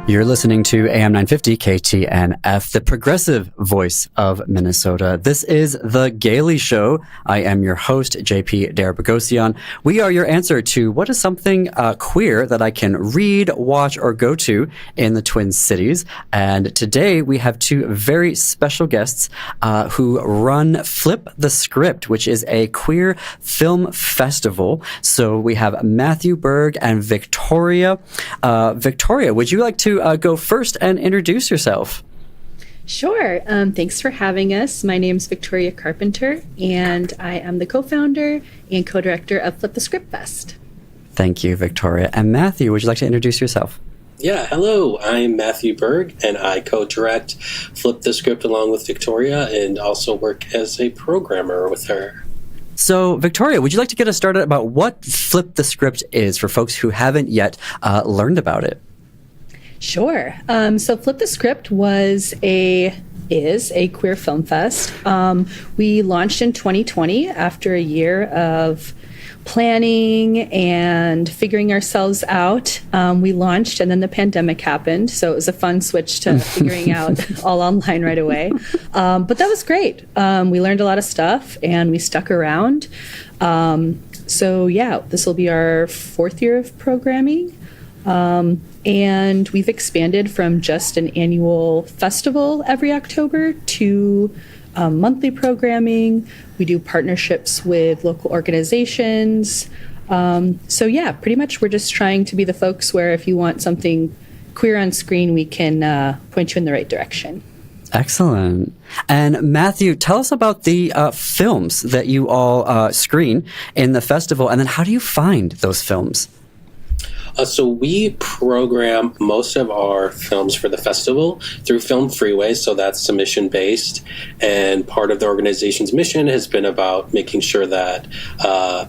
You're listening to AM 950 KTNF, the progressive voice of Minnesota. This is The Gailey Show. I am your host, JP Darabagosian. We are your answer to what is something queer that I can read, watch, or go to in the Twin Cities. And today we have two very special guests who run Flip the Script, which is a queer film festival. So we have Matthew Berg and Victoria. Victoria, would you like to go first and introduce yourself? Sure. Thanks for having us. My name's Victoria Carpenter, and I am the co-founder and co-director of Flip the Script Fest. Thank you, Victoria. And Matthew, would you like to introduce yourself? Yeah, hello. I'm Matthew Berg, and I co-direct Flip the Script along with Victoria, and also work as a programmer with her. So, Victoria, would you like to get us started about what Flip the Script is for folks who haven't yet learned about it? Sure. So Flip the Script is a queer film fest. We launched in 2020 after a year of planning and figuring ourselves out. We launched and then the pandemic happened. So it was a fun switch to figuring out all online right away. But that was great. We learned a lot of stuff and we stuck around. So yeah, this will be our fourth year of programming. And we've expanded from just an annual festival every October to monthly programming. We do partnerships with local organizations. So yeah, pretty much we're just trying to be the folks where if you want something queer on screen, we can point you in the right direction. Excellent. And Matthew, tell us about the films that you all screen in the festival, and then how do you find those films? So we program most of our films for the festival through Film Freeway, so that's submission-based. And part of the organization's mission has been about making sure that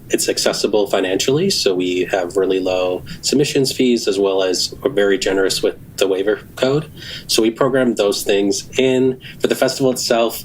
it's accessible financially. So we have really low submissions fees, as well as we're very generous with the waiver code. So we program those things in. For the festival itself,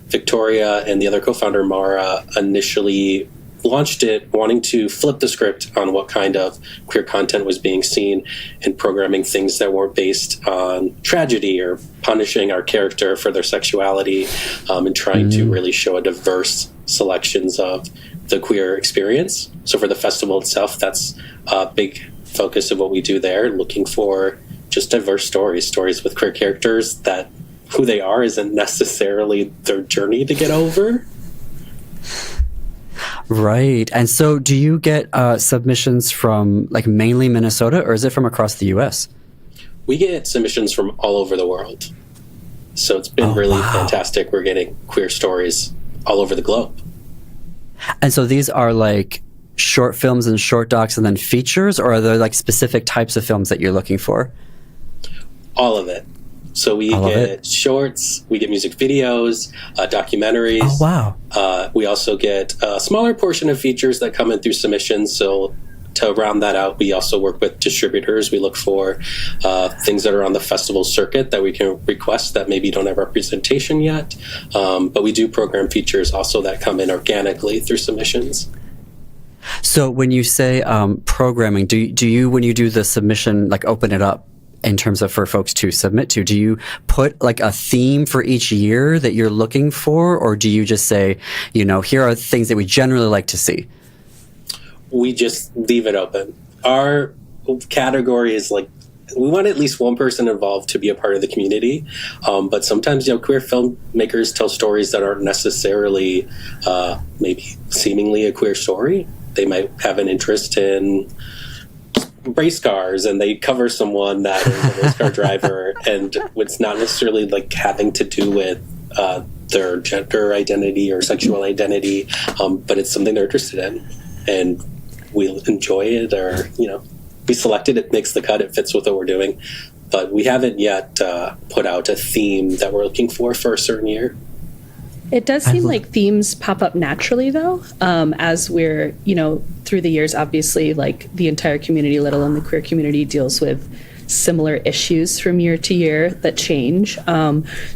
Victoria and the other co-founder, Mara, initially launched it wanting to flip the script on what kind of queer content was being seen and programming things that weren't based on tragedy or punishing our character for their sexuality, and trying to really show a diverse selections of the queer experience. So for the festival itself, that's a big focus of what we do there, looking for just diverse stories with queer characters that who they are isn't necessarily their journey to get over. Right. And so do you get submissions from like mainly Minnesota, or is it from across the U.S.? We get submissions from all over the world. So it's been really fantastic. We're getting queer stories all over the globe. And so these are like short films and short docs and then features, or are there like specific types of films that you're looking for? All of it. So we get shorts, we get music videos, documentaries. Oh, wow. We also get a smaller portion of features that come in through submissions. So to round that out, we also work with distributors. We look for things that are on the festival circuit that we can request that maybe don't have representation yet. But we do program features also that come in organically through submissions. So when you say programming, do you, when you do the submission, like open it up in terms of for folks to submit to, do you put like a theme for each year that you're looking for, or do you just say, you know, here are things that we generally like to see? We just leave it open. Our category is like, we want at least one person involved to be a part of the community. But sometimes, you know, queer filmmakers tell stories that aren't necessarily maybe seemingly a queer story. They might have an interest in race cars, and they cover someone that is a race car driver, and it's not necessarily like having to do with their gender identity or sexual identity, but it's something they're interested in, and we enjoy it, or, you know, we select it, it makes the cut, it fits with what we're doing. But we haven't yet put out a theme that we're looking for a certain year. It does seem like themes pop up naturally, though, as we're, you know, through the years, obviously, like the entire community, let alone the queer community, deals with similar issues from year to year that change.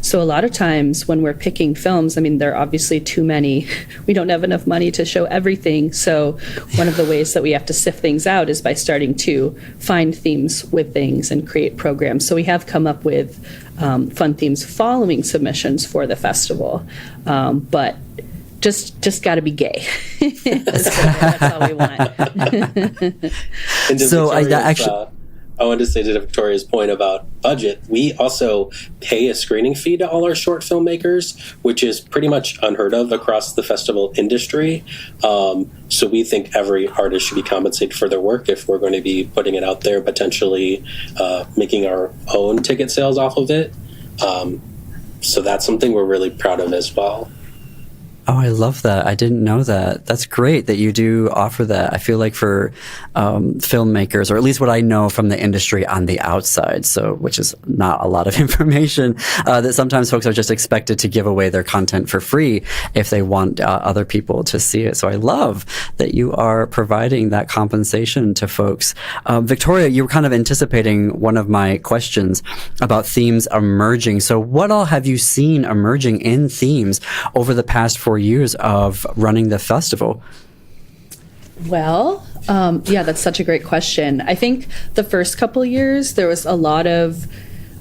So a lot of times when we're picking films, I mean, there are obviously too many. We don't have enough money to show everything. So one of the ways that we have to sift things out is by starting to find themes with things and create programs. So we have come up with fun themes following submissions for the festival, but just got to be gay. That's all we want. So I wanted to say to Victoria's point about budget, we also pay a screening fee to all our short filmmakers, which is pretty much unheard of across the festival industry. So we think every artist should be compensated for their work if we're going to be putting it out there, potentially making our own ticket sales off of it. So that's something we're really proud of as well. Oh, I love that. I didn't know that. That's great that you do offer that. I feel like for filmmakers, or at least what I know from the industry on the outside, so which is not a lot of information, that sometimes folks are just expected to give away their content for free if they want other people to see it. So I love that you are providing that compensation to folks. Victoria, you were kind of anticipating one of my questions about themes emerging. So what all have you seen emerging in themes over the past 4 years of running the festival? Well, yeah, that's such a great question. I think the first couple years there was a lot of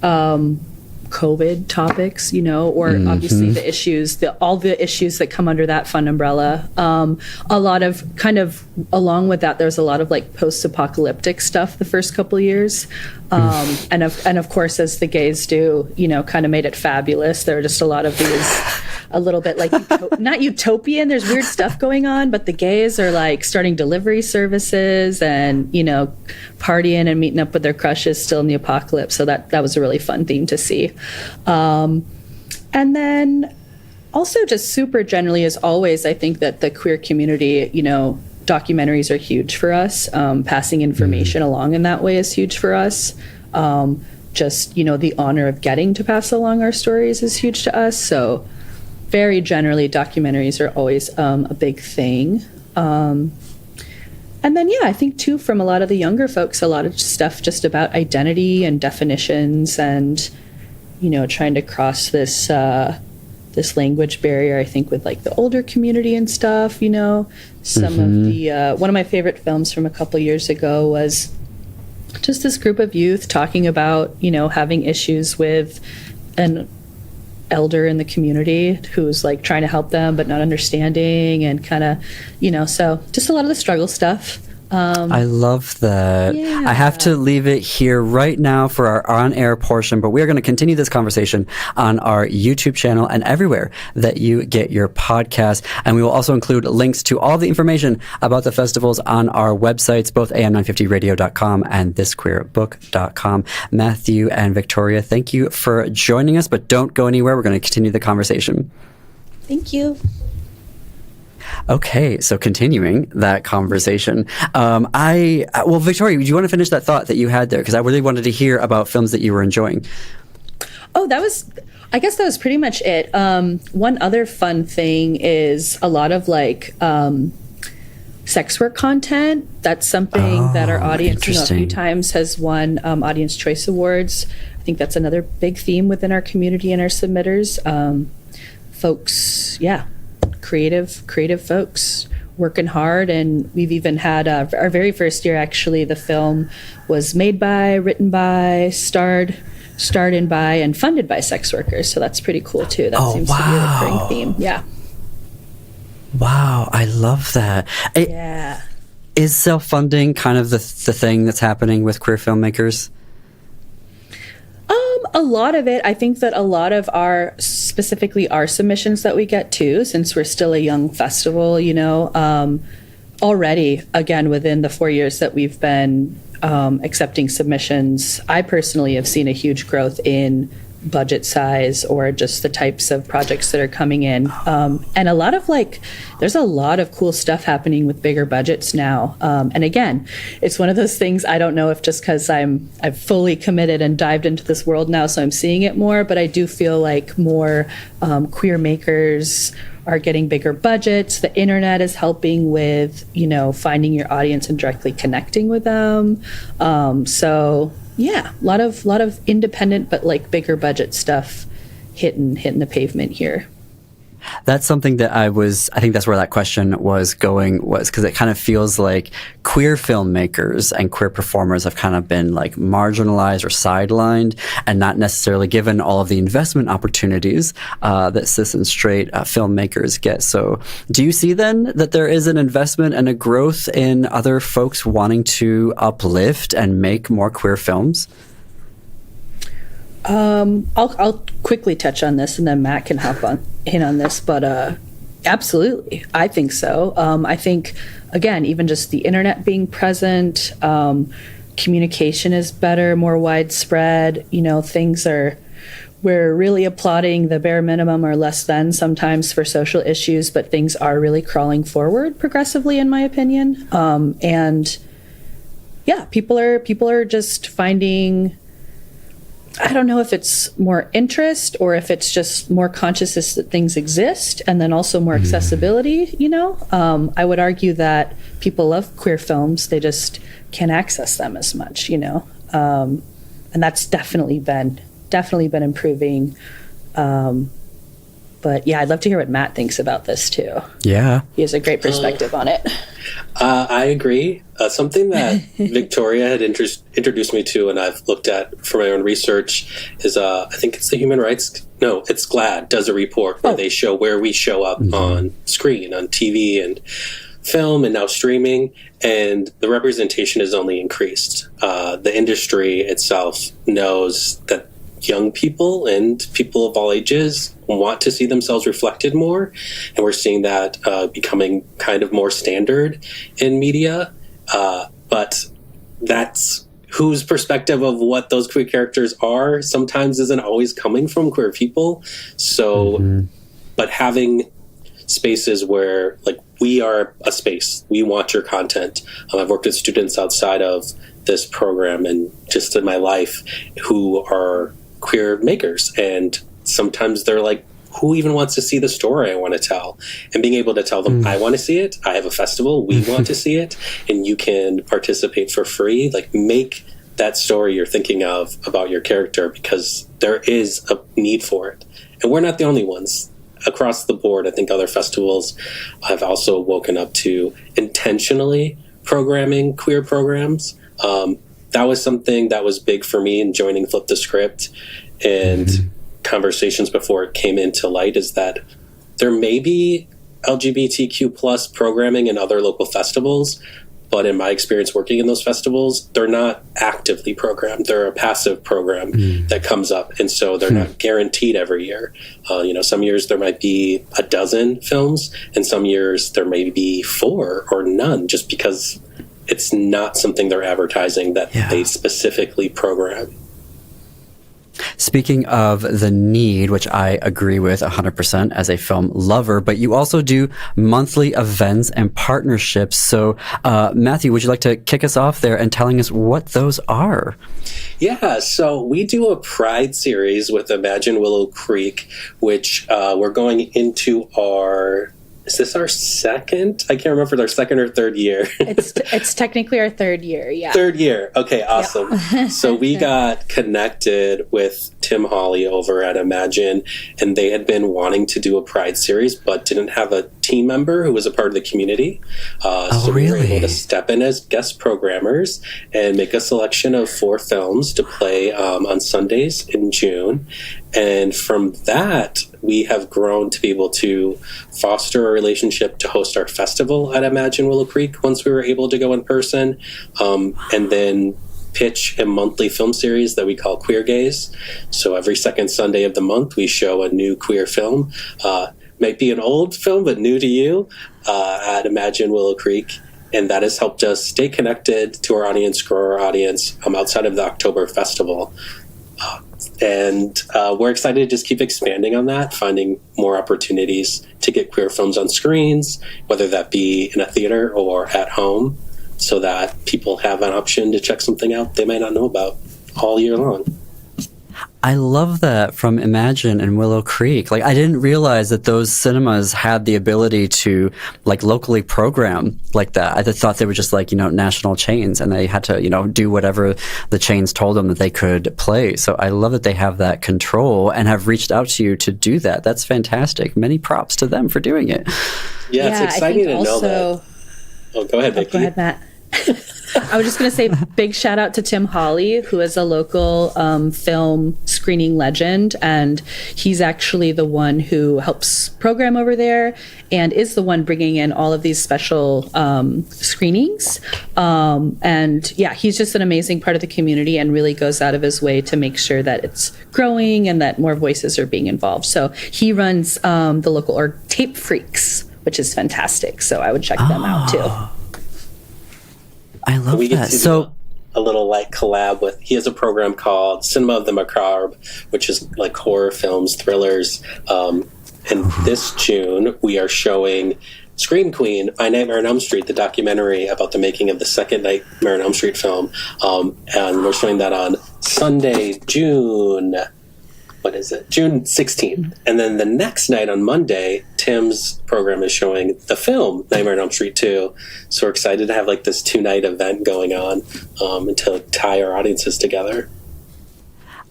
COVID topics, or obviously the issues, all the issues that come under that fun umbrella. A lot of kind of along with that, there's a lot of like post-apocalyptic stuff the first couple years. And of course, as the gays do, kind of made it fabulous. There were just a lot of these, a little bit like, not utopian, there's weird stuff going on, but the gays are like starting delivery services and, partying and meeting up with their crushes still in the apocalypse. So that was a really fun theme to see. And then also just super generally, as always, I think that the queer community, documentaries are huge for us. Passing information along in that way is huge for us. Just, the honor of getting to pass along our stories is huge to us. So very generally, documentaries are always a big thing. And then, I think, too, from a lot of the younger folks, a lot of stuff just about identity and definitions and, trying to cross this this language barrier, I think, with like the older community and stuff, Some of the, one of my favorite films from a couple years ago was just this group of youth talking about, having issues with an elder in the community who's like trying to help them but not understanding and kind of, so just a lot of the struggle stuff. I love that. Yeah. I have to leave it here right now for our on-air portion, but we are going to continue this conversation on our YouTube channel and everywhere that you get your podcast. And we will also include links to all the information about the festivals on our websites, both am950radio.com and thisqueerbook.com. Matthew and Victoria, thank you for joining us, but don't go anywhere. We're going to continue the conversation. Thank you. Okay, so continuing that conversation, well, Victoria, do you want to finish that thought that you had there? Because I really wanted to hear about films that you were enjoying. Oh, I guess that was pretty much it. One other fun thing is a lot of like sex work content. That's something that our audience, a few times has won Audience Choice Awards. I think that's another big theme within our community and our submitters. Folks, creative folks working hard, and we've even had our very first year, actually, the film was made by, written by, starred in by, and funded by sex workers. So that's pretty cool too. That seems to be a recurring theme. Yeah. Wow, I love that. Is self-funding kind of the thing that's happening with queer filmmakers? A lot of it. I think that a lot of specifically our submissions that we get too, since we're still a young festival, already, again, within the 4 years that we've been accepting submissions, I personally have seen a huge growth in budget size or just the types of projects that are coming in. And a lot of there's a lot of cool stuff happening with bigger budgets now. And again, it's one of those things, I don't know if just because I've fully committed and dived into this world now, so I'm seeing it more, but I do feel like more queer makers are getting bigger budgets. The internet is helping with, finding your audience and directly connecting with them. So Yeah, a lot of independent but like bigger budget stuff hitting the pavement here. That's something that I think that's where that question was going, was because it kind of feels like queer filmmakers and queer performers have kind of been like marginalized or sidelined and not necessarily given all of the investment opportunities that cis and straight filmmakers get. So do you see then that there is an investment and a growth in other folks wanting to uplift and make more queer films? I'll quickly touch on this, and then Matt can hop in on this. But absolutely, I think so. I think, again, even just the internet being present, communication is better, more widespread. We're really applauding the bare minimum or less than sometimes for social issues, but things are really crawling forward progressively, in my opinion. And yeah, people are just finding. I don't know if it's more interest or if it's just more consciousness that things exist, and then also more accessibility, I would argue that people love queer films. They just can't access them as much, and that's definitely been improving. But yeah, I'd love to hear what Matt thinks about this too. Yeah. He has a great perspective on it. I agree. Something that Victoria had introduced me to, and I've looked at for my own research, is I think it's the Human Rights. No, it's GLAAD does a report where they show where we show up on screen, on TV and film, and now streaming, and the representation has only increased. The industry itself knows that young people and people of all ages want to see themselves reflected more, and we're seeing that becoming kind of more standard in media. But that's whose perspective of what those queer characters are sometimes isn't always coming from queer people. So, but having spaces where, like, we are a space, we want your content. I've worked with students outside of this program and just in my life who are queer makers, and sometimes they're like, who even wants to see the story I want to tell? And being able to tell them, I want to see it, I have a festival, we want to see it, and you can participate for free. Like, make that story you're thinking of about your character, because there is a need for it. And we're not the only ones. Across the board, I think other festivals have also woken up to intentionally programming queer programs. That was something that was big for me in joining Flip the Script and conversations before it came into light, is that there may be LGBTQ plus programming in other local festivals, but in my experience working in those festivals, they're not actively programmed. They're a passive program that comes up, and so they're not guaranteed every year. Some years there might be a dozen films, and some years there may be 4 or none, just because it's not something they're advertising that they specifically program. Speaking of the need, which I agree with 100% as a film lover, but you also do monthly events and partnerships. So, Matthew, would you like to kick us off there and telling us what those are? Yeah, so we do a Pride series with Imagine Willow Creek, which we're going into is this our second? I can't remember if it's our second or third year. It's technically our third year, yeah. Third year. Okay, awesome. Yeah. So we got connected with Tim Hawley over at Imagine, and they had been wanting to do a Pride series, but didn't have a team member who was a part of the community. So we were able to step in as guest programmers and make a selection of 4 films to play on Sundays in June. And from that, we have grown to be able to foster a relationship to host our festival at Imagine Willow Creek once we were able to go in person, and then pitch a monthly film series that we call Queer Gaze. So every second Sunday of the month, we show a new queer film. Might be an old film, but new to you, at Imagine Willow Creek. And that has helped us stay connected to our audience, grow our audience outside of the October festival. And we're excited to just keep expanding on that, finding more opportunities to get queer films on screens, whether that be in a theater or at home, so that people have an option to check something out they might not know about all year long. I love that from Imagine and Willow Creek. Like, I didn't realize that those cinemas had the ability to, like, locally program like that. I just thought they were just, like, national chains, and they had to, do whatever the chains told them that they could play. So I love that they have that control and have reached out to you to do that. That's fantastic. Many props to them for doing it. Yeah, it's exciting to know that. Oh, go ahead, Vicky. Go ahead, Matt. I was just going to say big shout out to Tim Hawley, who is a local film screening legend. And he's actually the one who helps program over there and is the one bringing in all of these special screenings. And yeah, he's just an amazing part of the community and really goes out of his way to make sure that it's growing and that more voices are being involved. So he runs the local Tape Freaks, which is fantastic. So I would check them out too. I love we that. Get to so do a little like collab with, he has a program called Cinema of the Macabre, which is like horror films, thrillers. And this June, we are showing Scream Queen, I Nightmare on Elm Street, the documentary about the making of the second Nightmare on Elm Street film. And we're showing that on Sunday, June 16th. And then the next night on Monday, Tim's program is showing the film Nightmare on Elm Street 2. So we're excited to have like this 2-night event going on and to tie our audiences together.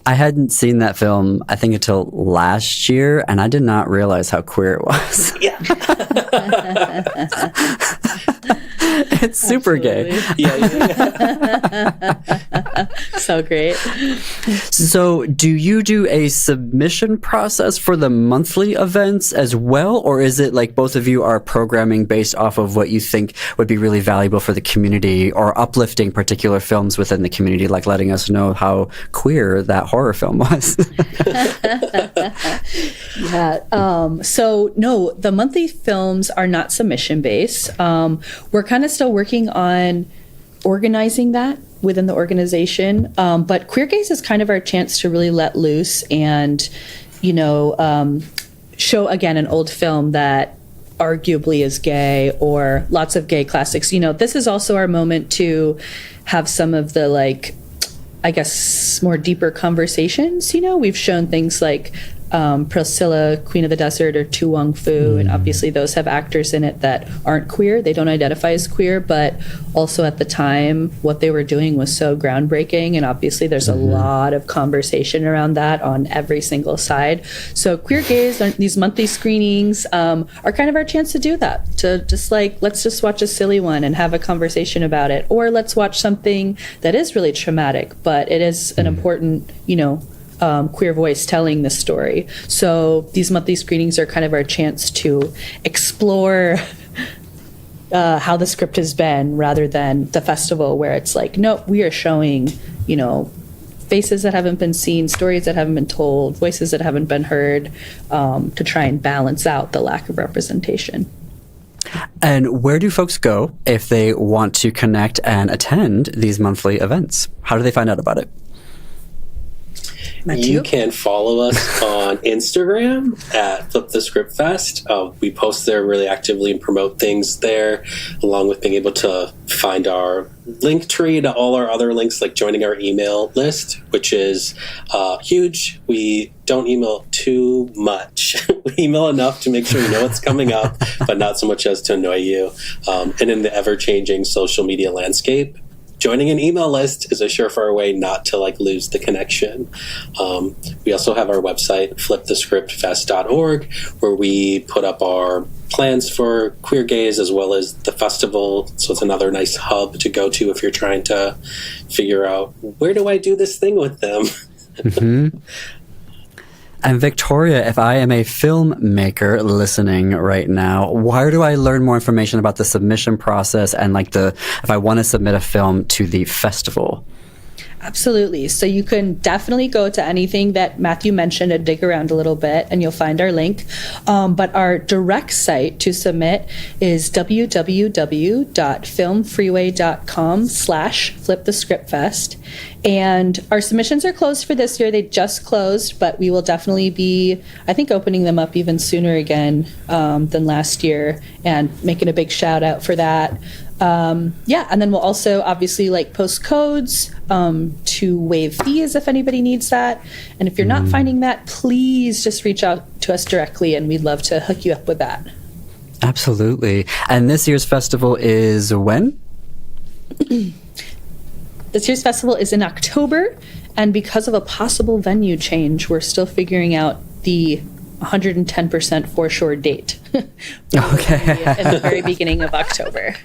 I hadn't seen that film, I think, until last year, and I did not realize how queer it was. Yeah. It's super gay. Yeah. So great. So do you do a submission process for the monthly events as well? Or is it like both of you are programming based off of what you think would be really valuable for the community or uplifting particular films within the community, like letting us know how queer that horror film was? Yeah. So no, the monthly films are not submission based. We're kind of still working on organizing that within the organization. But Queer Gaze is kind of our chance to really let loose and, show again an old film that arguably is gay or lots of gay classics. This is also our moment to have some of the more deeper conversations. We've shown things like Priscilla, Queen of the Desert, or Tu Wong Fu, and obviously those have actors in it that aren't queer. They don't identify as queer, but also at the time, what they were doing was so groundbreaking, and obviously there's a lot of conversation around that on every single side. So Queer Gaze, these monthly screenings, are kind of our chance to do that, to just let's just watch a silly one and have a conversation about it, or let's watch something that is really traumatic, but it is an important, queer voice telling this story. So these monthly screenings are kind of our chance to explore how the script has been, rather than the festival where it's like, nope, we are showing, faces that haven't been seen, stories that haven't been told, voices that haven't been heard, to try and balance out the lack of representation. And where do folks go if they want to connect and attend these monthly events? How do they find out about it? Matthew? You can follow us on Instagram at Flip the Script Fest. We post there really actively and promote things there, along with being able to find our link tree to all our other links, like joining our email list, which is huge. We don't email too much. We email enough to make sure you know what's coming up, but not so much as to annoy you. And in the ever-changing social media landscape, joining an email list is a surefire way not to lose the connection. We also have our website, flipthescriptfest.org, where we put up our plans for Queer Gaze as well as the festival. So it's another nice hub to go to if you're trying to figure out, where do I do this thing with them? Mm-hmm. And Victoria, if I am a filmmaker listening right now, where do I learn more information about the submission process and if I want to submit a film to the festival? Absolutely. So you can definitely go to anything that Matthew mentioned and dig around a little bit, and you'll find our link. But our direct site to submit is www.filmfreeway.com/flipthescriptfest. And our submissions are closed for this year. They just closed, but we will definitely be, I think, opening them up even sooner again than last year, and making a big shout out for that. And then we'll also obviously post codes to waive fees if anybody needs that. And if you're not finding that, please just reach out to us directly, and we'd love to hook you up with that. Absolutely. And this year's festival is when? This year's festival is in October, and because of a possible venue change, we're still figuring out the 110% for sure date. Okay. In the very beginning of October.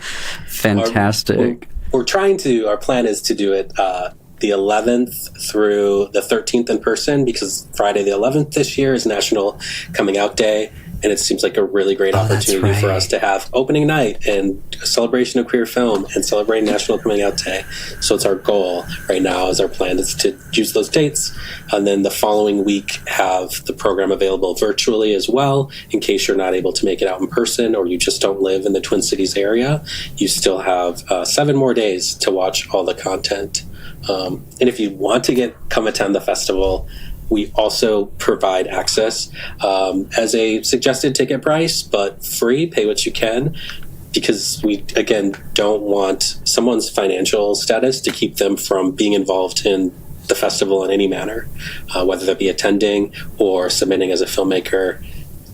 Fantastic. Our plan is to do it the 11th through the 13th in person, because Friday the 11th this year is National Coming Out Day. And it seems like a really great opportunity for us to have opening night and a celebration of queer film and celebrate National Coming Out Day. So it's our goal right now, as our plan is to use those dates. And then the following week have the program available virtually as well, in case you're not able to make it out in person or you just don't live in the Twin Cities area. You still have 7 more days to watch all the content. And if you want to come attend the festival, we also provide access as a suggested ticket price, but free, pay what you can, because we, again, don't want someone's financial status to keep them from being involved in the festival in any manner, whether that be attending or submitting as a filmmaker.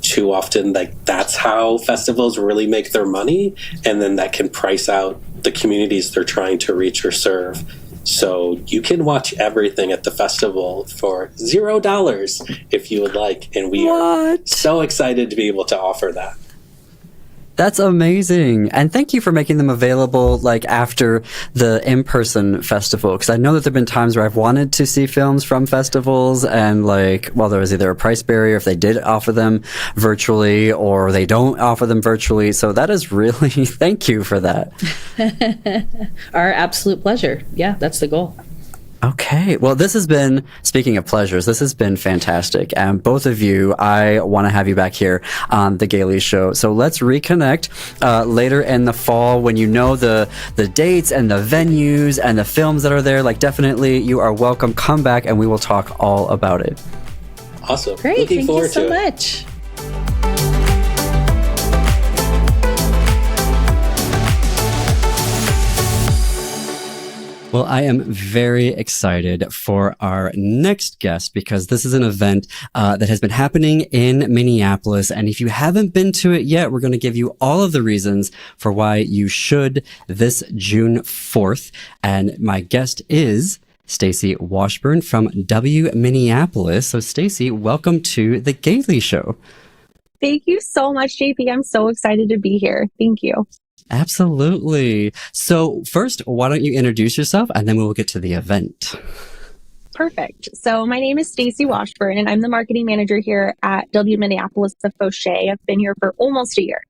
Too often, that's how festivals really make their money, and then that can price out the communities they're trying to reach or serve. So you can watch everything at the festival for $0 if you would like. And we are so excited to be able to offer that. That's amazing. And thank you for making them available after the in-person festival. Because I know that there have been times where I've wanted to see films from festivals, and there was either a price barrier if they did offer them virtually, or they don't offer them virtually. So that is really, thank you for that. Our absolute pleasure. Yeah, that's the goal. Okay. Well, speaking of pleasures, this has been fantastic. And both of you, I want to have you back here on The Gailey Show. So let's reconnect later in the fall when you know the dates and the venues and the films that are there. Definitely, you are welcome. Come back and we will talk all about it. Awesome. Great. Looking forward Thank you so to it. much. Well, I am very excited for our next guest, because this is an event that has been happening in Minneapolis. And if you haven't been to it yet, we're going to give you all of the reasons for why you should this June 4th. And my guest is Stacey Washburn from W Minneapolis. So Stacey, welcome to The Gailey Show. Thank you so much, JP. I'm so excited to be here. Thank you. Absolutely. So first, why don't you introduce yourself, and then we will get to the event. Perfect. So my name is Stacey Washburn, and I'm the marketing manager here at W Minneapolis the Fauché. I've been here for almost a year.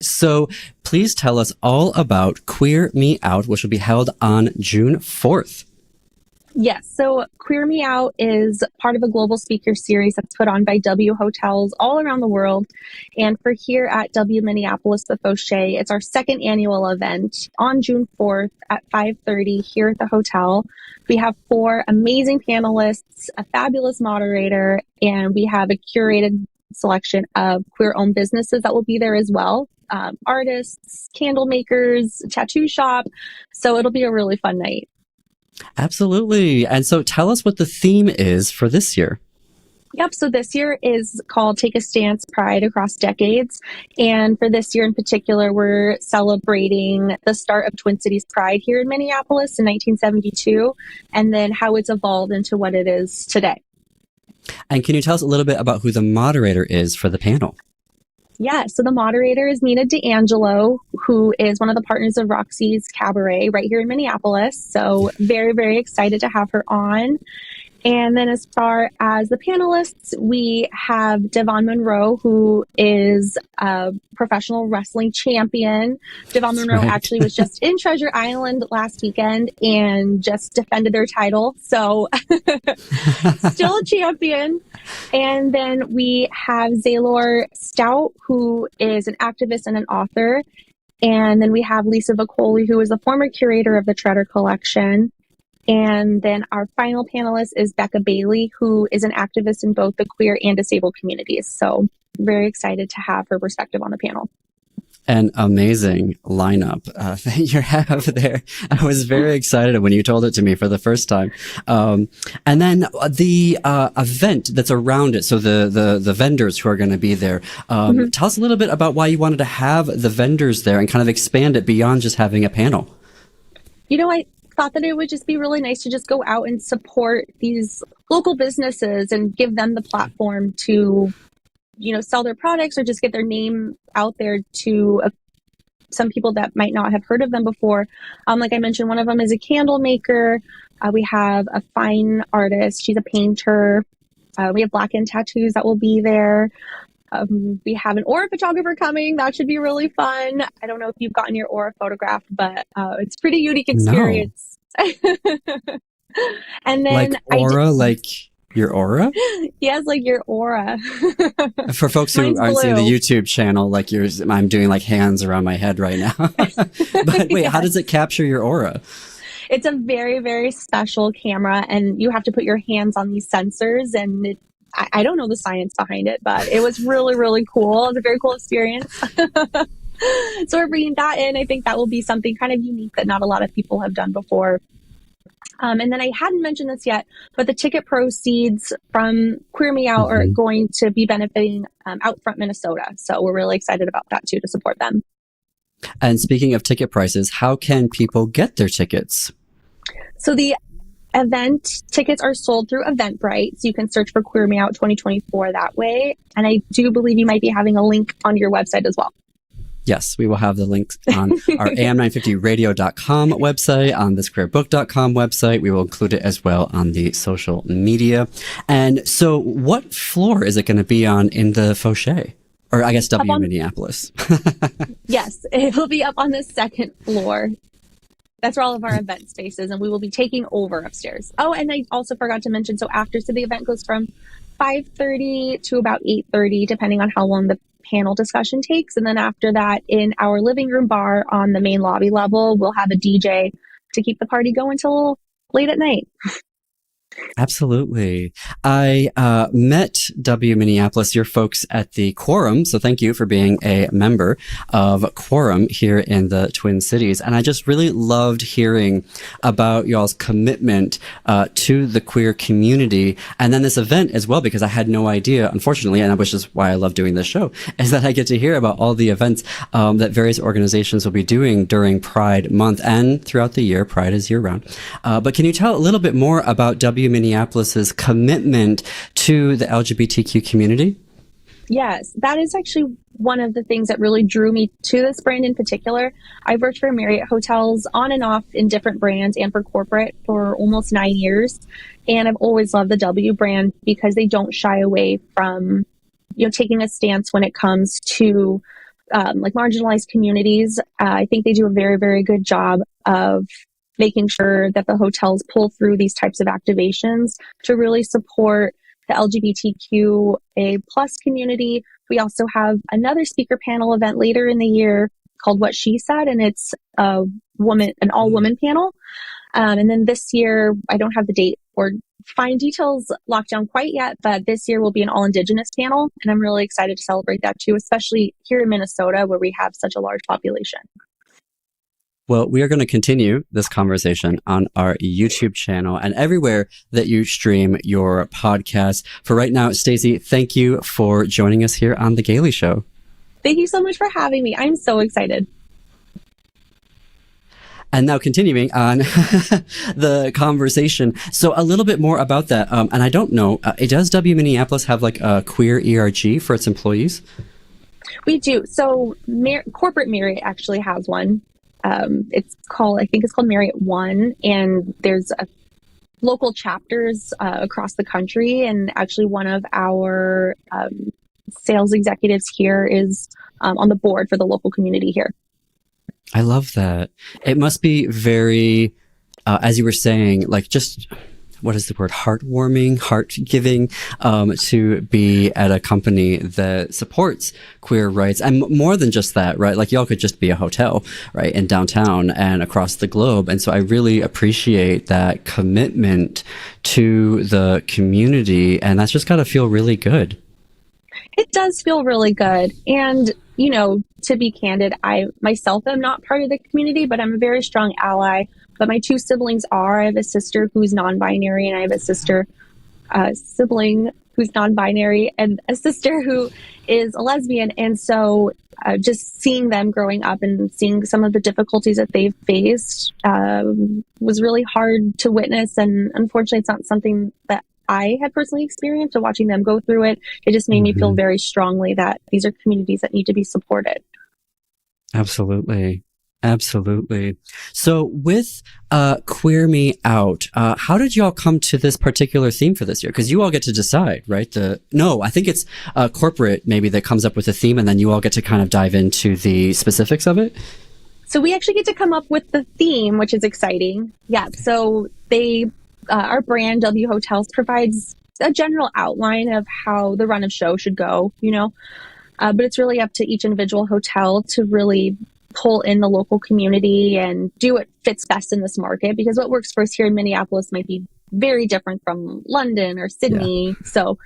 So please tell us all about Queer Me Out, which will be held on June 4th. Yes. So Queer Me Out is part of a global speaker series that's put on by W hotels all around the world. And for here at W Minneapolis the Fauché, it's our second annual event on June 4th at 5:30 here at the hotel. We have 4 amazing panelists, a fabulous moderator, and we have a curated selection of queer-owned businesses that will be there as well. Artists, candle makers, tattoo shop. So it'll be a really fun night. Absolutely. And so tell us what the theme is for this year. Yep. So this year is called Take a Stance Pride Across Decades. And for this year in particular, we're celebrating the start of Twin Cities Pride here in Minneapolis in 1972, and then how it's evolved into what it is today. And can you tell us a little bit about who the moderator is for the panel? Yeah, so the moderator is Nina D'Angelo, who is one of the partners of Roxy's Cabaret right here in Minneapolis. So very, very excited to have her on. And then as far as the panelists, we have Devon Monroe, who is a professional wrestling champion. Devon Monroe actually was just in Treasure Island last weekend and just defended their title. So still a champion. And then we have Zaylor Stout, who is an activist and an author. And then we have Lisa Vicoli, who is the former curator of the Treader Collection. And then our final panelist is Becca Bailey, who is an activist in both the queer and disabled communities. So very excited to have her perspective on the panel. An amazing lineup that you have there. I was very excited when you told it to me for the first time. And then the event that's around it, so the vendors who are going to be there. Tell us a little bit about why you wanted to have the vendors there and kind of expand it beyond just having a panel. I thought that it would just be really nice to just go out and support these local businesses and give them the platform to sell their products or just get their name out there to some people that might not have heard of them before. Like I mentioned, one of them is a candle maker. We have a fine artist. She's a painter. We have Black and Tattoos that will be there. We have an aura photographer coming. That should be really fun. I don't know if you've gotten your aura photographed, but it's a pretty unique experience. No. And then like aura, like your aura? Yes, like your aura. For folks who aren't seeing the YouTube channel, like yours, I'm doing like hands around my head right now. But wait, how does it capture your aura? It's a very, very special camera, and you have to put your hands on these sensors, and I don't know the science behind it, but it was really, really cool. It was a very cool experience. So we're bringing that in. I think that will be something kind of unique that not a lot of people have done before. And then I hadn't mentioned this yet, but the ticket proceeds from Queer Me Out are going to be benefiting Outfront Minnesota. So we're really excited about that too, to support them. And speaking of ticket prices, how can people get their tickets? So the event tickets are sold through Eventbrite. So you can search for Queer Me Out 2024 that way. And I do believe you might be having a link on your website as well. Yes, we will have the links on our am950radio.com website, on the squarebook.com website. We will include it as well on the social media. And so what floor is it going to be on in the Fauché? Or I guess Minneapolis. Yes, it will be up on the second floor. That's where all of our event spaces, and we will be taking over upstairs. Oh, and I also forgot to mention, so the event goes from 5:30 to about 8:30, depending on how long the panel discussion takes. And then after that, in our living room bar on the main lobby level, we'll have a DJ to keep the party going till late at night. Absolutely. I met W Minneapolis, your folks at the Quorum. So thank you for being a member of Quorum here in the Twin Cities. And I just really loved hearing about y'all's commitment to the queer community. And then this event as well, because I had no idea, unfortunately, and which is why I love doing this show, is that I get to hear about all the events that various organizations will be doing during Pride Month and throughout the year. Pride is year round. But can you tell a little bit more about W Minneapolis's commitment to the LGBTQ community? Yes, that is actually one of the things that really drew me to this brand in particular. I've worked for Marriott hotels on and off in different brands and for corporate for almost 9 years. And I've always loved the W brand because they don't shy away from, taking a stance when it comes to like marginalized communities. I think they do a very, very good job of making sure that the hotels pull through these types of activations to really support the LGBTQA plus community. We also have another speaker panel event later in the year called What She Said, and it's an all-woman panel. And then this year, I don't have the date or fine details locked down quite yet, but this year will be an all-Indigenous panel, and I'm really excited to celebrate that too, especially here in Minnesota where we have such a large population. Well, we are going to continue this conversation on our YouTube channel and everywhere that you stream your podcast. For right now, Stacey, thank you for joining us here on The Gailey Show. Thank you so much for having me. I'm so excited. And now continuing on the conversation. So a little bit more about that. And I don't know, does W Minneapolis have like a queer ERG for its employees? We do. So corporate Marriott actually has one. I think it's called Marriott One, and there's local chapters across the country. And actually one of our sales executives here is on the board for the local community here. I love that. It must be very, as you were saying, like just what is the word? Heartwarming, heart-giving, to be at a company that supports queer rights. And more than just that, right? Like y'all could just be a hotel, right? In downtown and across the globe. And so I really appreciate that commitment to the community. And that's just got to feel really good. It does feel really good. And, you know, to be candid, I myself am not part of the community, but I'm a very strong ally. But my two siblings are. I have a sister who's non-binary, and I have a sibling who's non-binary, and a sister who is a lesbian. And so just seeing them growing up and seeing some of the difficulties that they've faced was really hard to witness. And unfortunately, it's not something that I had personally experienced. So watching them go through it, it just made me feel very strongly that these are communities that need to be supported. Absolutely. Absolutely. So with Queer Me Out, how did y'all come to this particular theme for this year? Because you all get to decide, right? I think it's corporate maybe that comes up with a theme, and then you all get to kind of dive into the specifics of it. So we actually get to come up with the theme, which is exciting. Yeah. So our brand, W Hotels, provides a general outline of how the run of show should go, you know, but it's really up to each individual hotel to really pull in the local community and do what fits best in this market, because what works for us here in Minneapolis might be very different from London or Sydney. Yeah. So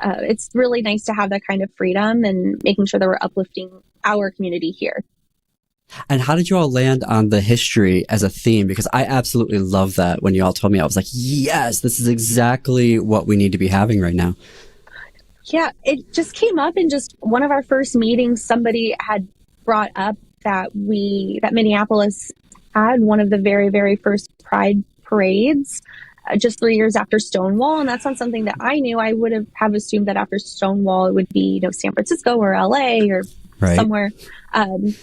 it's really nice to have that kind of freedom and making sure that we're uplifting our community here. And how did you all land on the history as a theme? Because I absolutely love that. When you all told me, I was like, yes, this is exactly what we need to be having right now. Yeah, it just came up in just one of our first meetings. Somebody had brought up that Minneapolis had one of the very, very first Pride parades just 3 years after Stonewall. And that's not something that I knew. I would have assumed that after Stonewall, it would be, you know, San Francisco or LA or somewhere.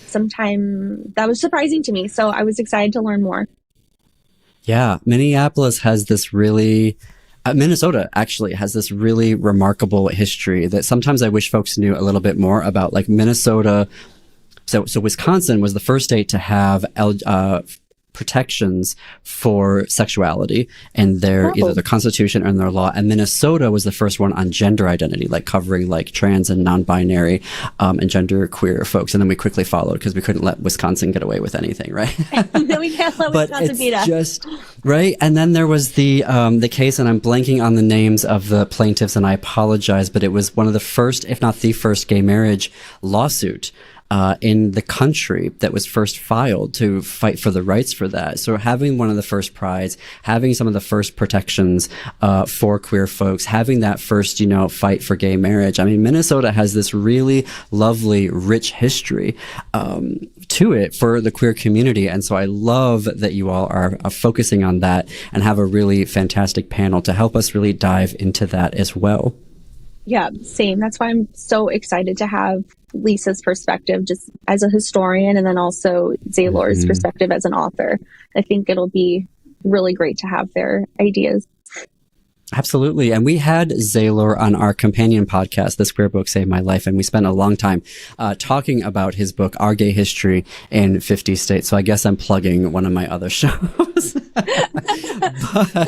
Sometime that was surprising to me. So I was excited to learn more. Yeah. Minneapolis has this really... Minnesota actually has this really remarkable history that sometimes I wish folks knew a little bit more about. Like Minnesota... So Wisconsin was the first state to have protections for sexuality in either their constitution or in their law. And Minnesota was the first one on gender identity, like covering like trans and non-binary and gender queer folks. And then we quickly followed because we couldn't let Wisconsin get away with anything, right? No, we can't let Wisconsin beat us. Just right. And then there was the case, and I'm blanking on the names of the plaintiffs, and I apologize, but it was one of the first, if not the first, gay marriage lawsuit in the country that was first filed to fight for the rights for that. So having one of the first prides, having some of the first protections for queer folks, having that first, you know, fight for gay marriage. I mean, Minnesota has this really lovely, rich history to it for the queer community. And so I love that you all are focusing on that and have a really fantastic panel to help us really dive into that as well. Yeah, same. That's why I'm so excited to have Lisa's perspective just as a historian, and then also Zaylor's perspective as an author. I think it'll be really great to have their ideas. Absolutely. And we had Zaylor on our companion podcast, The Square Book Saved My Life, and we spent a long time talking about his book, Our Gay History in 50 States. So I guess I'm plugging one of my other shows. But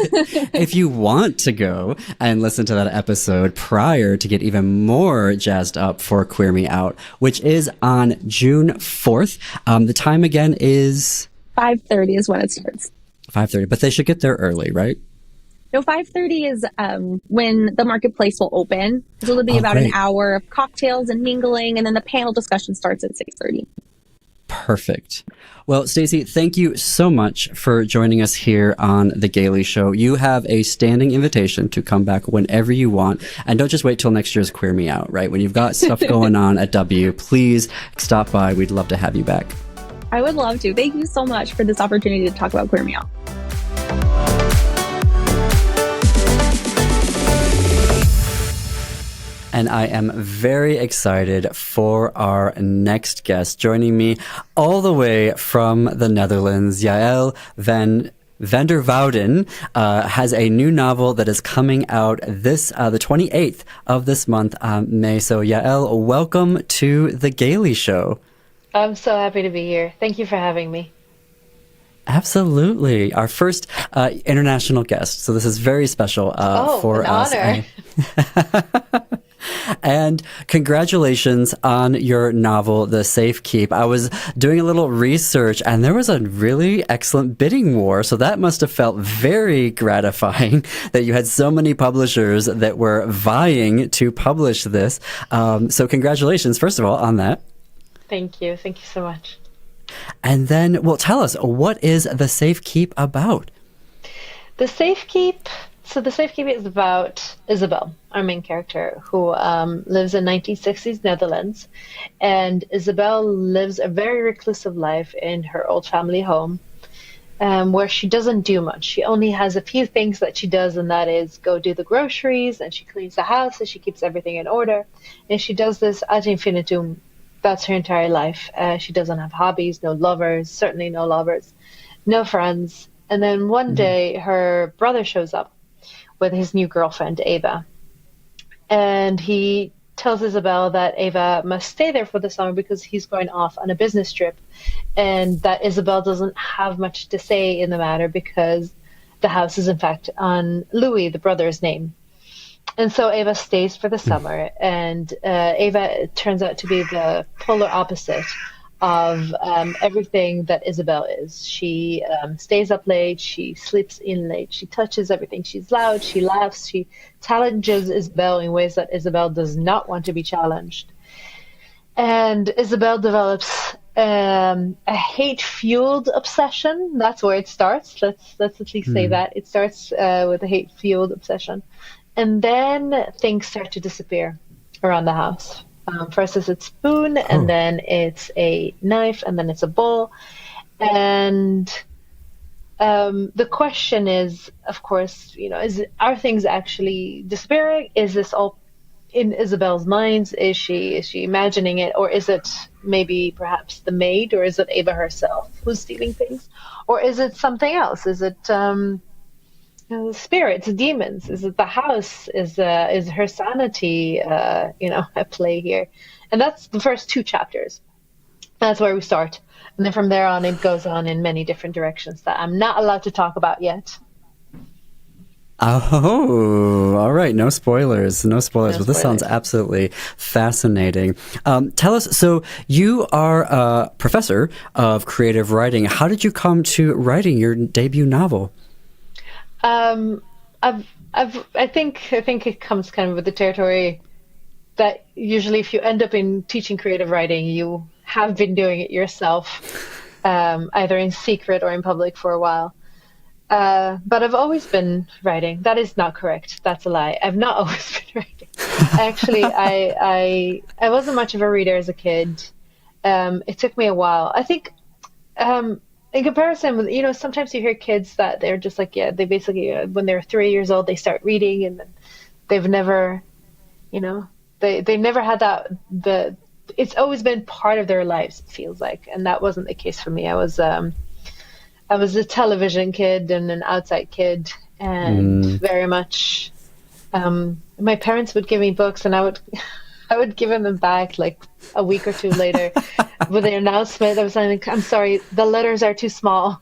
if you want to go and listen to that episode prior to get even more jazzed up for Queer Me Out, which is on June 4th, the time again is... 5:30 is when it starts. 5:30, but they should get there early, right? No, 5:30 is when the marketplace will open. So it'll be about an hour of cocktails and mingling, and then the panel discussion starts at 6:30. Perfect. Well, Stacey, thank you so much for joining us here on The Gailey Show. You have a standing invitation to come back whenever you want. And don't just wait till next year's Queer Me Out, right? When you've got stuff going on at W, please stop by. We'd love to have you back. I would love to. Thank you so much for this opportunity to talk about Queer Me Out. And I am very excited for our next guest. Joining me all the way from the Netherlands, Yael van der Wouden has a new novel that is coming out the 28th of this month, May. So Yael, welcome to The Gailey Show. I'm so happy to be here. Thank you for having me. Absolutely. Our first international guest. So this is very special for an us. honor. And congratulations on your novel, The Safekeep. I was doing a little research and there was a really excellent bidding war. So that must have felt very gratifying that you had so many publishers that were vying to publish this. So congratulations, first of all, on that. Thank you. Thank you so much. And then, well, tell us, what is The Safekeep about? The Safekeep. So the Safekeep is about Isabel, our main character, who lives in 1960s Netherlands. And Isabel lives a very reclusive life in her old family home, where she doesn't do much. She only has a few things that she does, and that is go do the groceries, and she cleans the house, and she keeps everything in order. And she does this ad infinitum. That's her entire life. She doesn't have hobbies, no lovers, certainly no lovers, no friends. And then one day her brother shows up with his new girlfriend, Ava. And he tells Isabel that Ava must stay there for the summer because he's going off on a business trip, and that Isabel doesn't have much to say in the matter because the house is in fact on Louis, the brother's name. And so Ava stays for the summer, and Ava turns out to be the polar opposite of everything that Isabel is. She stays up late, she sleeps in late, she touches everything, she's loud, she laughs, she challenges Isabel in ways that Isabel does not want to be challenged. And Isabel develops a hate-fueled obsession. That's where it starts. Let's at least say that. It starts with a hate-fueled obsession. And then things start to disappear around the house. First it's a spoon, and then it's a knife, and then it's a bowl. And the question is, of course, are things actually disappearing? Is this all in Isabel's mind? Is she imagining it? Or is it maybe perhaps the maid? Or is it Ava herself who's stealing things? Or is it something else? Is it spirits, demons? Is it the house? Is her sanity, at play here? And that's the first two chapters. That's where we start. And then from there on, it goes on in many different directions that I'm not allowed to talk about yet. Oh, all right. No spoilers. No spoilers. Well, this sounds absolutely fascinating. Tell us, so you are a professor of creative writing. How did you come to writing your debut novel? I think it comes kind of with the territory that usually if you end up in teaching creative writing, you have been doing it yourself, either in secret or in public for a while. But I've always been writing. That is not correct. That's a lie. I've not always been writing. Actually, I wasn't much of a reader as a kid. It took me a while. I think, in comparison with, sometimes you hear kids that they're just like, they basically, when they're 3 years old, they start reading, and then they've never, they never had that, it's always been part of their lives, it feels like. And that wasn't the case for me. I was a television kid and an outside kid, and very much, my parents would give me books, and I would give them back like a week or two later with the announcement. I was like, I'm sorry, the letters are too small.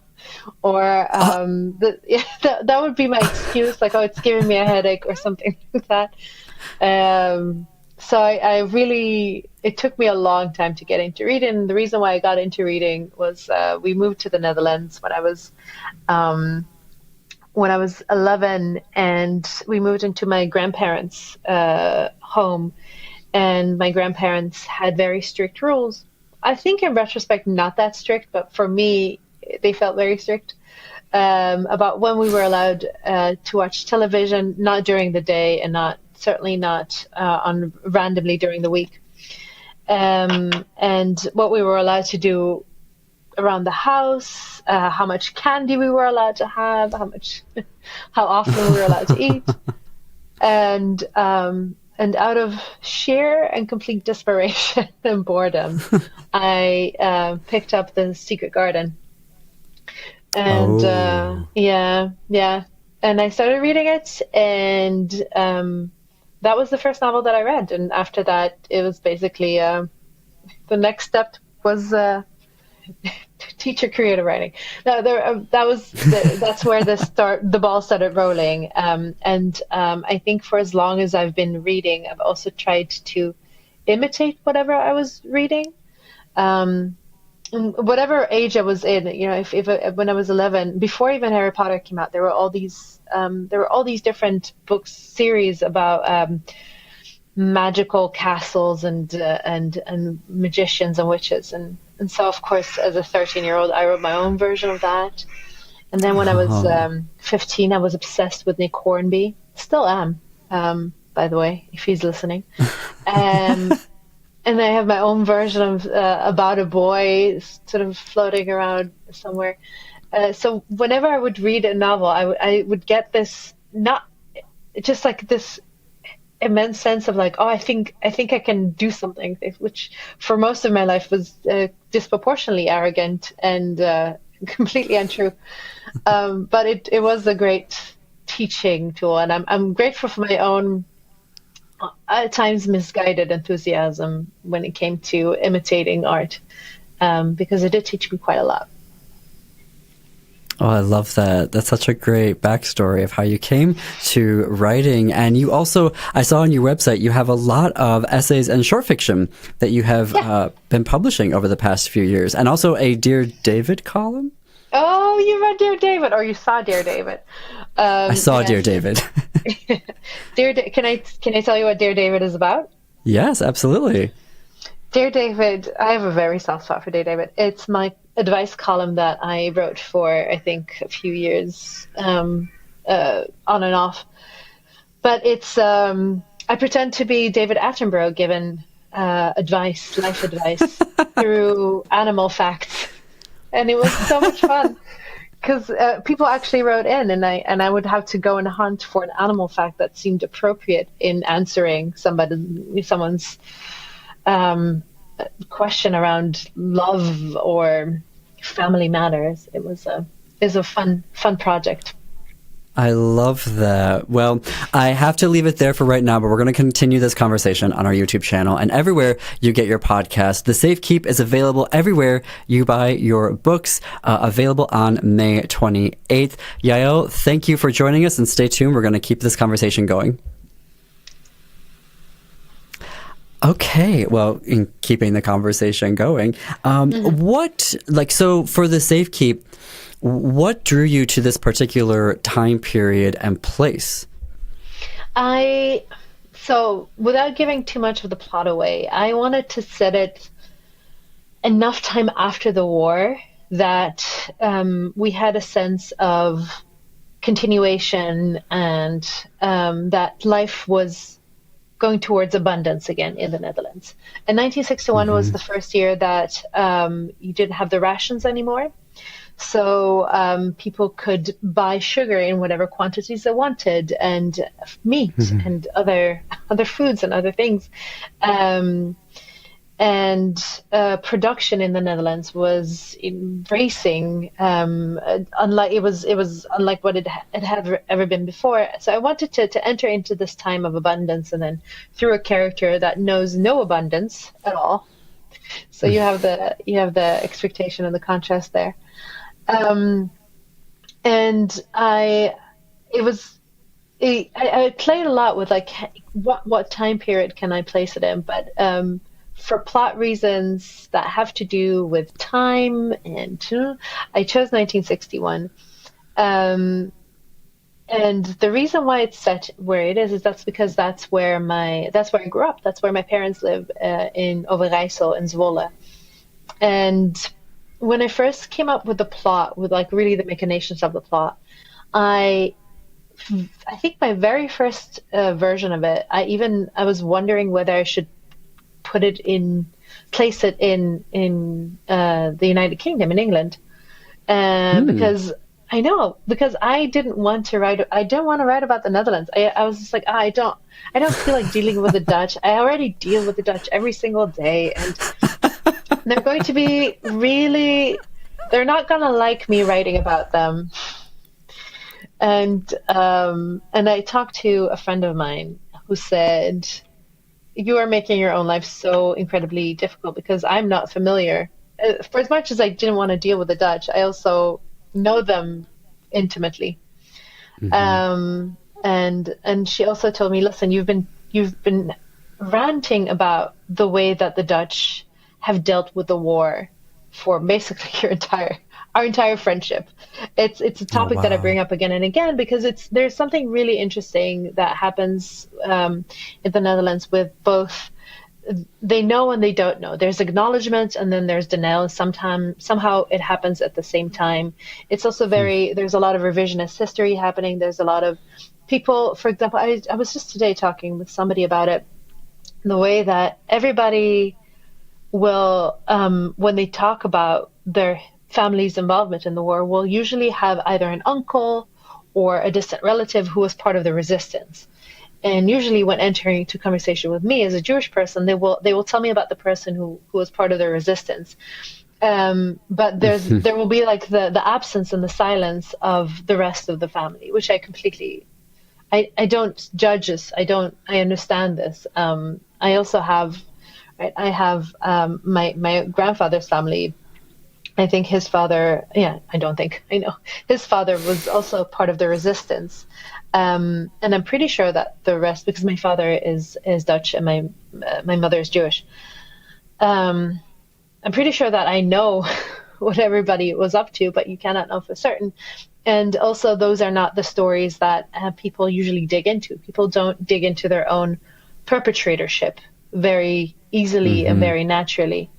Or that would be my excuse, like, it's giving me a headache or something like that. So I really, it took me a long time to get into reading. The reason why I got into reading was we moved to the Netherlands when I was 11, and we moved into my grandparents' home. And my grandparents had very strict rules. I think in retrospect, not that strict, but for me, they felt very strict about when we were allowed to watch television, not during the day, and certainly not on randomly during the week. And what we were allowed to do around the house, how much candy we were allowed to have, how often we were allowed to eat. And out of sheer and complete desperation and boredom, I picked up The Secret Garden. And and I started reading it, and that was the first novel that I read. And after that, it was basically the next step was to teacher creative writing. No, that's where the ball started rolling. I think for as long as I've been reading, I've also tried to imitate whatever I was reading. Whatever age I was in, when I was 11, before even Harry Potter came out, there were all these different books series about magical castles and magicians and witches, and so of course as a 13-year-old I wrote my own version of that. And then when I was 15, I was obsessed with Nick Hornby. Still am, by the way, if he's listening. And I have my own version of about a boy sort of floating around somewhere. So whenever I would read a novel, I would get this, not just like this immense sense of like, oh, I think I can do something, which for most of my life was disproportionately arrogant and completely untrue. But it was a great teaching tool, and I'm grateful for my own at times misguided enthusiasm when it came to imitating art, because it did teach me quite a lot. Oh, I love that. That's such a great backstory of how you came to writing. And you also, I saw on your website, you have a lot of essays and short fiction that you have been publishing over the past few years, and also a Dear David column. Oh, you read Dear David, or you saw Dear David? I saw Dear David. Can I tell you what Dear David is about? Yes, absolutely. Dear David, I have a very soft spot for Dear David. It's my advice column that I wrote for, I think, a few years on and off. But it's I pretend to be David Attenborough given life advice through animal facts, and it was so much fun. Because people actually wrote in, and I would have to go and hunt for an animal fact that seemed appropriate in answering someone's question around love or family matters. It was a fun project. I love that. Well, I have to leave it there for right now, but we're going to continue this conversation on our YouTube channel and everywhere you get your podcast. The Safekeep is available everywhere you buy your books, available on May 28th. Yael, thank you for joining us, and stay tuned. We're going to keep this conversation going. Okay, well, in keeping the conversation going, so for the Safekeep, what drew you to this particular time period and place? So without giving too much of the plot away, I wanted to set it enough time after the war that we had a sense of continuation, and that life was going towards abundance again in the Netherlands. And 1961 was the first year that you didn't have the rations anymore. So people could buy sugar in whatever quantities they wanted, and meat and other foods and other things. And production in the Netherlands was racing, unlike what it had ever been before. So I wanted to enter into this time of abundance, and then through a character that knows no abundance at all. So you have the expectation and the contrast there. And I played a lot with like what time period can I place it in, but for plot reasons that have to do with time, and I chose 1961. And the reason why it's set where it is because that's where I grew up. That's where my parents live, in Overijssel in Zwolle. And when I first came up with the plot, with like really the machinations of the plot, I think my very first version of it, I was wondering whether I should place it in the United Kingdom, in England, because I didn't want to write about the Netherlands. I was just like, I don't feel like dealing with the Dutch. I already deal with the Dutch every single day, and they're going to be they're not going to like me writing about them. And I talked to a friend of mine who said, you are making your own life so incredibly difficult, because I'm not familiar for as much as I didn't want to deal with the Dutch, I also know them intimately. And she also told me, listen, you've been ranting about the way that the Dutch have dealt with the war for basically our entire friendship. It's a topic that I bring up again and again because there's something really interesting that happens in the Netherlands with both. They know and they don't know. There's acknowledgement and then there's denial. Somehow it happens at the same time. It's also there's a lot of revisionist history happening. There's a lot of people, for example, I was just today talking with somebody about it, the way that everybody will, when they talk about their family's involvement in the war, will usually have either an uncle or a distant relative who was part of the resistance. And usually when entering into conversation with me as a Jewish person, they will tell me about the person who was part of the resistance. But there will be like the absence and the silence of the rest of the family, which I completely, I don't judge this. I understand this. I also have, right, my grandfather's family. I think his father, I know his father was also part of the resistance. And I'm pretty sure that the rest, because my father is Dutch and my mother is Jewish. I'm pretty sure that I know what everybody was up to, but you cannot know for certain. And also those are not the stories that people usually dig into. People don't dig into their own perpetratorship very easily and very naturally.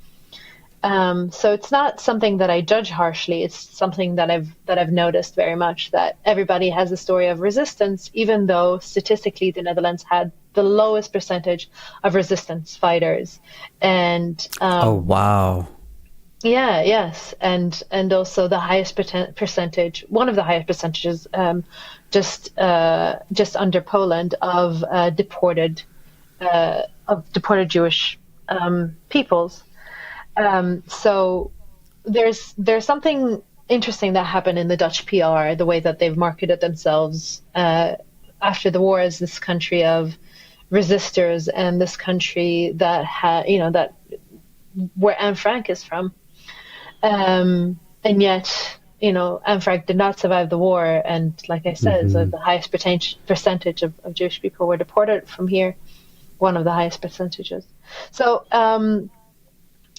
So it's not something that I judge harshly. It's something that I've noticed very much, that everybody has a story of resistance, even though statistically the Netherlands had the lowest percentage of resistance fighters. And oh wow. Yeah, yes, and also the highest percentage, one of the highest percentages, just under Poland of deported Jewish peoples. So there's something interesting that happened in the Dutch PR, the way that they've marketed themselves after the war as this country of resistors and this country that that where Anne Frank is from. And yet, Anne Frank did not survive the war. And like I said, the highest percentage of Jewish people were deported from here, one of the highest percentages. So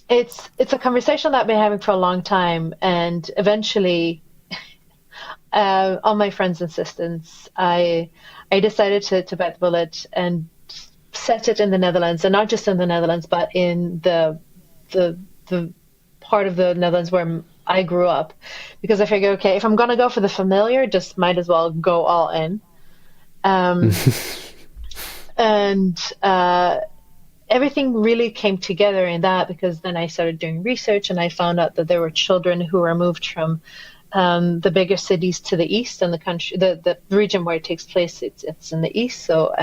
it's a conversation that I've been having for a long time. And eventually, on my friend's insistence, I decided to bite the bullet and set it in the Netherlands, and not just in the Netherlands, but in the part of the Netherlands where I grew up, because I figured, okay, if I'm going to go for the familiar, just might as well go all in. And everything really came together in that, because then I started doing research and I found out that there were children who were moved from the bigger cities to the east, and the country, the region where it takes place, it's in the east. So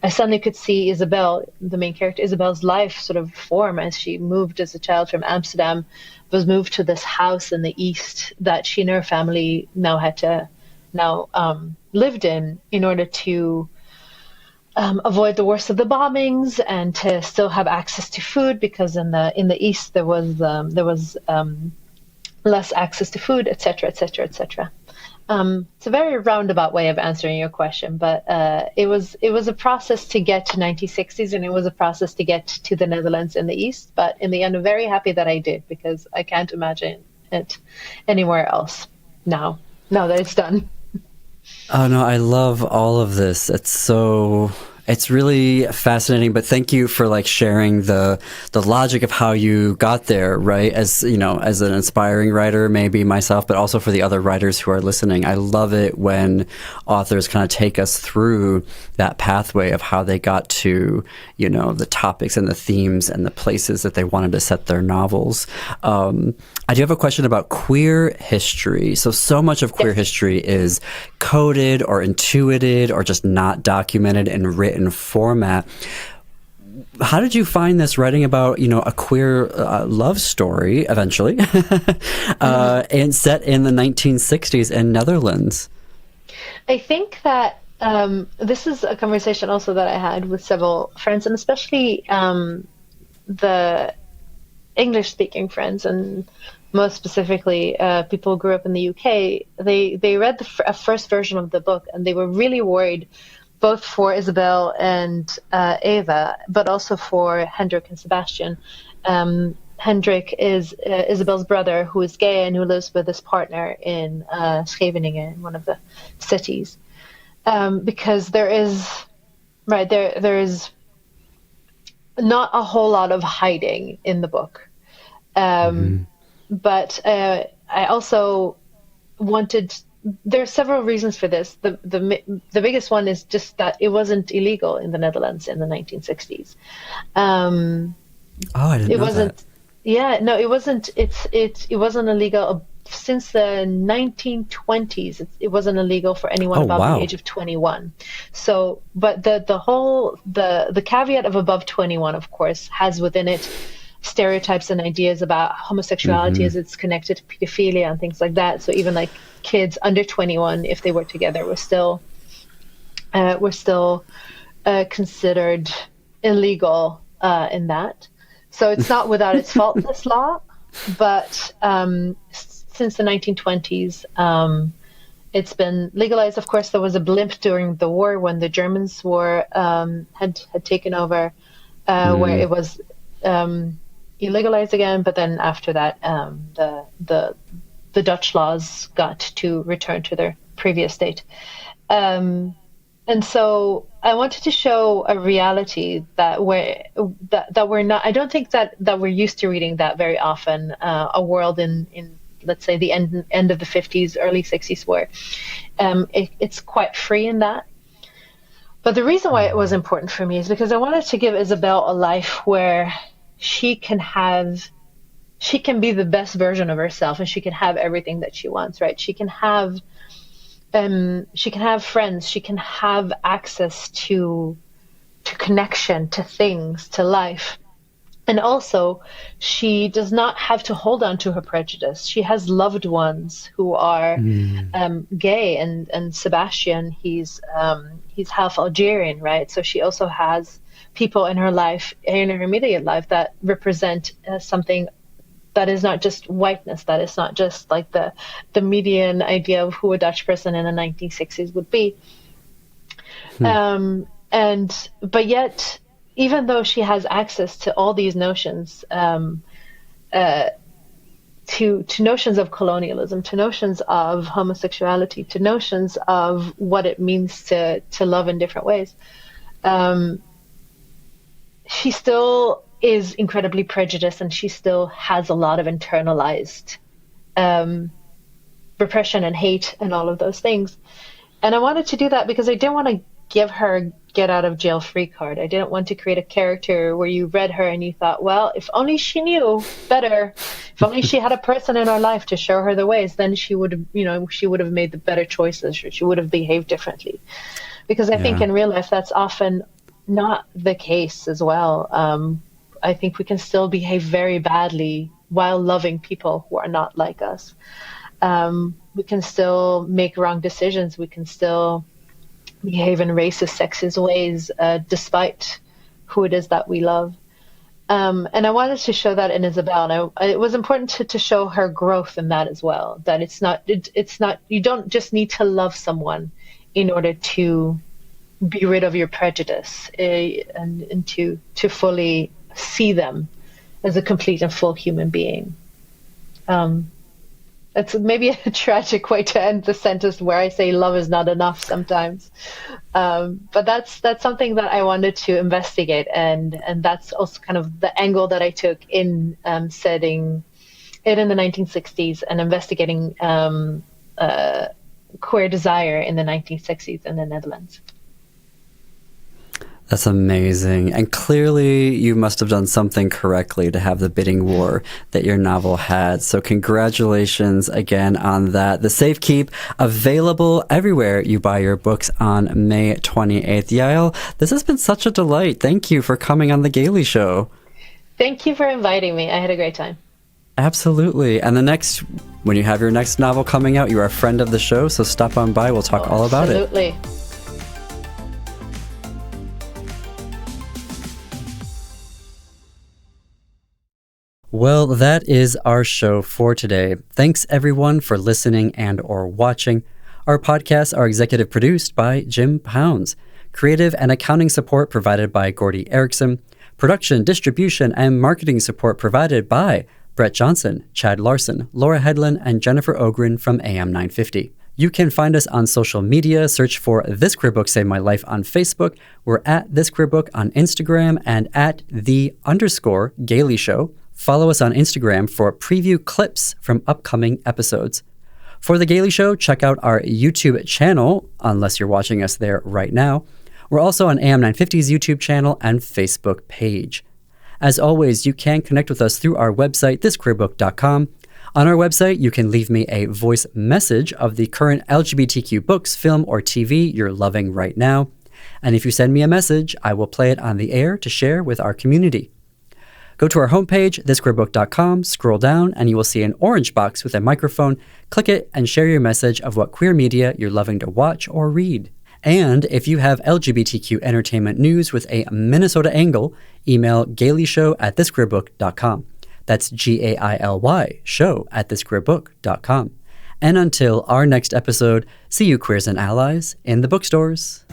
I suddenly could see Isabel, the main character, Isabel's life sort of form as she moved as a child from Amsterdam, was moved to this house in the east that she and her family lived in order to avoid the worst of the bombings and to still have access to food, because in the east there was less access to food, etc., etc., etc. It's a very roundabout way of answering your question, but it was a process to get to 1960s, and it was a process to get to the Netherlands in the East. But in the end, I'm very happy that I did, because I can't imagine it anywhere else now that it's done. Oh no, I love all of this. It's really fascinating, but thank you for sharing the logic of how you got there, right? As as an inspiring writer, maybe myself, but also for the other writers who are listening. I love it when authors kind of take us through that pathway of how they got to, the topics and the themes and the places that they wanted to set their novels. I do have a question about queer history. So much of queer history is coded or intuited or just not documented in written format. How did you find this, writing about a queer love story eventually and set in the 1960s in Netherlands? I think that this is a conversation also that I had with several friends, and especially English-speaking friends, and most specifically people who grew up in the UK, they read a first version of the book, and they were really worried, both for Isabel and Eva, but also for Hendrik and Sebastian. Hendrik is Isabel's brother, who is gay and who lives with his partner in Scheveningen, in one of the cities. Because there is not a whole lot of hiding in the book. But I also wanted. There are several reasons for this. The biggest one is just that it wasn't illegal in the Netherlands in the 1960s. I didn't know that. Yeah, no, it wasn't. It wasn't illegal since the 1920s. It wasn't illegal for anyone above the age of 21. So, but the caveat of above 21, of course, has within it stereotypes and ideas about homosexuality as it's connected to pedophilia and things like that. So even like kids under 21, if they were together, were still considered illegal in that. So it's not without its fault, this law, but since the 1920s, it's been legalized. Of course, there was a blip during the war when the Germans had taken over, where it was illegalized again. But then after that, the Dutch laws got to return to their previous state. And so I wanted to show a reality that we're not. I don't think that we're used to reading that very often. A world in let's say the end of the 50s, early 60s, where it's quite free in that. But the reason why it was important for me is because I wanted to give Isabel a life where she can be the best version of herself, and she can have everything that she wants. Right? She can have friends, she can have access to connection, to things, to life. And also, she does not have to hold on to her prejudice. She has loved ones who are gay, and Sebastian, he's half Algerian, right? So she also has people in her life, in her immediate life, that represent something that is not just whiteness, that is not just like the median idea of who a Dutch person in the 1960s would be. But yet, even though she has access to all these notions, to notions of colonialism, to notions of homosexuality, to notions of what it means to love in different ways, she still is incredibly prejudiced, and she still has a lot of internalized repression and hate and all of those things. And I wanted to do that because I didn't want to give her a get out of jail free card. I didn't want to create a character where you read her and you thought, well, if only she knew better, if only she had a person in her life to show her the ways, then she would have made the better choices, or she would have behaved differently. Because I think in real life that's often not the case as well. I think we can still behave very badly while loving people who are not like us. We can still make wrong decisions. We can still behave in racist, sexist ways, despite who it is that we love. And I wanted to show that in Isabel. And it was important to show her growth in that as well. That it's not, you don't just need to love someone in order to be rid of your prejudice, and to fully see them as a complete and full human being. It's maybe a tragic way to end the sentence where I say love is not enough sometimes. But that's something that I wanted to investigate. And that's also kind of the angle that I took in setting it in the 1960s and investigating queer desire in the 1960s in the Netherlands. That's amazing. And clearly you must have done something correctly to have the bidding war that your novel had. So congratulations again on that. The Safekeep, available everywhere you buy your books on May 28th. Yael, this has been such a delight. Thank you for coming on The Gaily Show. Thank you for inviting me. I had a great time. Absolutely. And when you have your next novel coming out, you are a friend of the show, so stop on by. We'll talk all about it. Absolutely. Well, that is our show for today. Thanks everyone for listening and or watching. Our podcasts are executive produced by Jim Pounds. Creative and accounting support provided by Gordy Erickson. Production, distribution, and marketing support provided by Brett Johnson, Chad Larson, Laura Headland, and Jennifer Ogren from AM 950. You can find us on social media. Search for This Queer Book Saved My Life on Facebook. We're at This Queer Book on Instagram and at _Gailey Show. Follow us on Instagram for preview clips from upcoming episodes. For The Gailey Show, check out our YouTube channel, unless you're watching us there right now. We're also on AM 950's YouTube channel and Facebook page. As always, you can connect with us through our website, thisqueerbook.com. On our website, you can leave me a voice message of the current LGBTQ books, film, or TV you're loving right now. And if you send me a message, I will play it on the air to share with our community. Go to our homepage, thisqueerbook.com, scroll down, and you will see an orange box with a microphone. Click it and share your message of what queer media you're loving to watch or read. And if you have LGBTQ entertainment news with a Minnesota angle, email gaileyshow@thisqueerbook.com. That's GAILY show@thisqueerbook.com. And until our next episode, see you queers and allies in the bookstores.